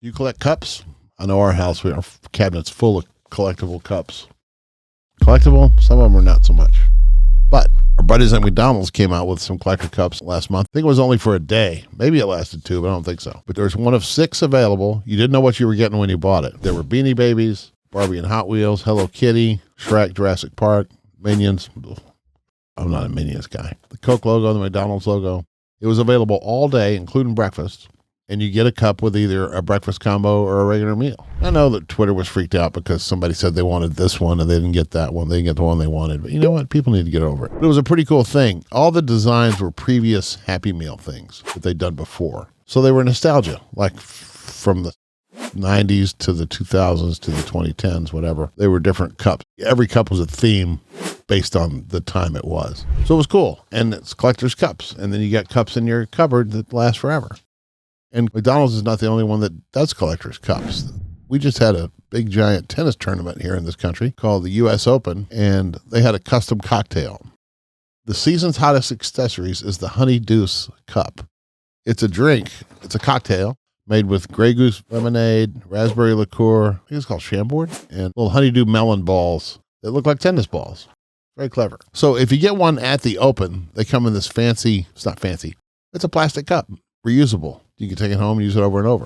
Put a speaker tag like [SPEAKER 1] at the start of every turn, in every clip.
[SPEAKER 1] You collect cups? I know our house, our cabinet's full of collectible cups. Collectible? Some of them are not so much. But our buddies at McDonald's came out with some collector cups last month. I think it was only for a day. Maybe it lasted 2, but I don't think so. But there's one of 6 available. You didn't know what you were getting when you bought it. There were Beanie Babies, Barbie and Hot Wheels, Hello Kitty, Shrek, Jurassic Park, Minions. I'm not a Minions guy. The Coke logo, the McDonald's logo. It was available all day, including breakfast. And you get a cup with either a breakfast combo or a regular meal. I know that Twitter was freaked out because somebody said they wanted this one and they didn't get that one. They didn't get the one they wanted. But you know what? People need to get over it. But it was a pretty cool thing. All the designs were previous Happy Meal things that they'd done before. So they were nostalgia, like from the 90s to the 2000s to the 2010s, whatever. They were different cups. Every cup was a theme based on the time it was. So it was cool. And it's collector's cups. And then you got cups in your cupboard that last forever. And McDonald's is not the only one that does collector's cups. We just had a big giant tennis tournament here in this country called the US Open, and they had a custom cocktail. The season's hottest accessories is the Honey Deuce cup. It's a drink. It's a cocktail made with Grey Goose lemonade, raspberry liqueur, I think it's called Chambord, and little honeydew melon balls that look like tennis balls. Very clever. So if you get one at the Open, they come in this fancy, it's not fancy, it's a plastic cup, reusable. You can take it home and use it over and over.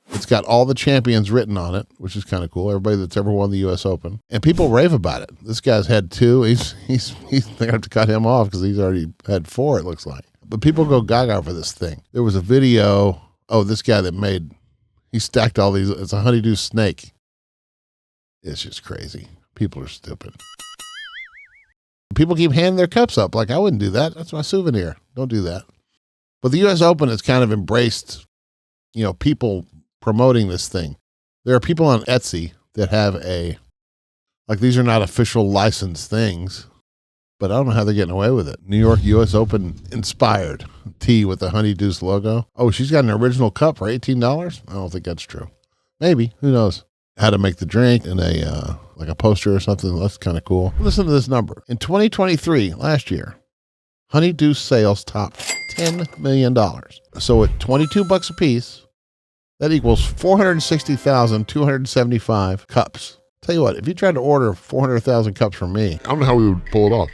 [SPEAKER 1] It's got all the champions written on it, which is kind of cool. Everybody that's ever won the US Open. And people rave about it. This guy's had 2. He's they're going to have to cut him off because he's already had 4, it looks like. But people go gaga for this thing. There was a video, this guy that he stacked all these, it's a honeydew snake. It's just crazy. People are stupid. People keep handing their cups up. Like, I wouldn't do that. That's my souvenir. Don't do that. But the US Open has kind of embraced, people promoting this thing. There are people on Etsy that have these are not official licensed things, but I don't know how they're getting away with it. New York US Open inspired tea with the Honey Deuce logo. Oh, she's got an original cup for $18? I don't think that's true. Maybe, who knows? How to make the drink in a poster or something. That's kind of cool. Listen to this number. In 2023, last year, Honey Deuce sales topped $10 million. So at $22 a piece, that equals 460,275 cups. Tell you what, if you tried to order 400,000 cups from me, I don't know how we would pull it off.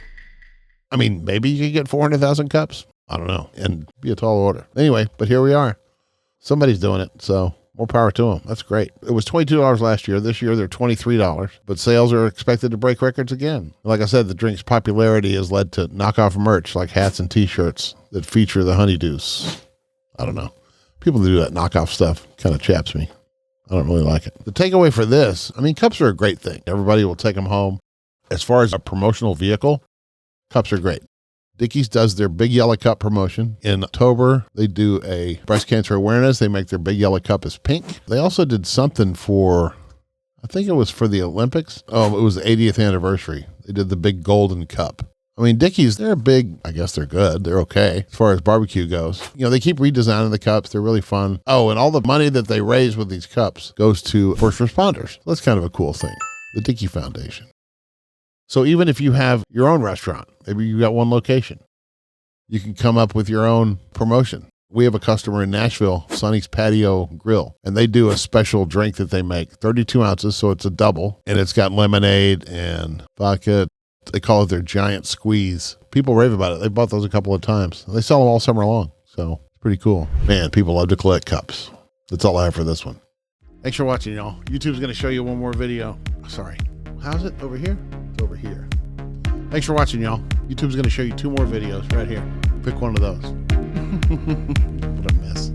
[SPEAKER 1] I mean, maybe you could get 400,000 cups. I don't know. And be a tall order. Anyway, but here we are. Somebody's doing it. So more power to them. That's great. It was $22 last year. This year, they're $23. But sales are expected to break records again. Like I said, the drink's popularity has led to knockoff merch like hats and T-shirts that feature the Honey Deuce. I don't know. People that do that knockoff stuff kind of chaps me. I don't really like it. The takeaway for this, cups are a great thing. Everybody will take them home. As far as a promotional vehicle, cups are great. Dickies does their Big Yellow Cup promotion. In October, they do a breast cancer awareness. They make their Big Yellow Cup as pink. They also did something for, I think it was for the Olympics. Oh, it was the 80th anniversary. They did the big golden cup. Dickies, they're big. I guess they're good. They're okay as far as barbecue goes. They keep redesigning the cups. They're really fun. Oh, and all the money that they raise with these cups goes to first responders. That's kind of a cool thing. The Dickie Foundation. So even if you have your own restaurant, maybe you got one location, you can come up with your own promotion. We have a customer in Nashville, Sonny's Patio Grill, and they do a special drink that they make, 32 ounces, so it's a double, and it's got lemonade and vodka. They call it their giant squeeze. People rave about it. They bought those a couple of times. They sell them all summer long, so it's pretty cool. Man, people love to collect cups. That's all I have for this one. Thanks for watching, y'all. YouTube's going to show you one more video. Sorry. How's it? Over here? It's over here. Thanks for watching, y'all. YouTube's going to show you 2 more videos right here. Pick one of those. What a mess.